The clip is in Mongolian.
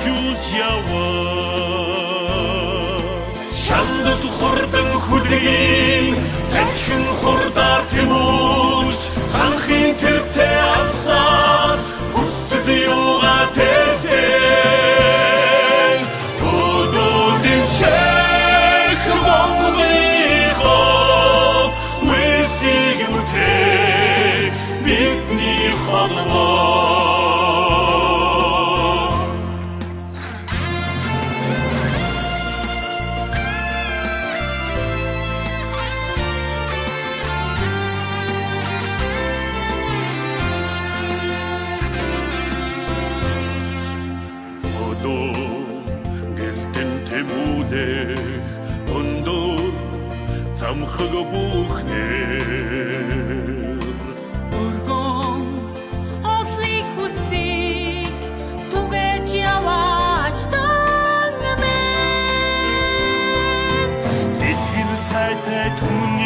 дамжуулж яваа. Шандас хурдан хүлгийн салхин хурдаар тэмүүлж санхын тэрвтэй авсаар хүсэл юугаа тэсэн өдөөдийн шэх Монголынхоо үсийг мөтэй бидний холбоо. Өндөр замхаг бүхнэр өргөн ослыг хүслийг түгэж яваач тань мэн сэтгэл сайтай түмэн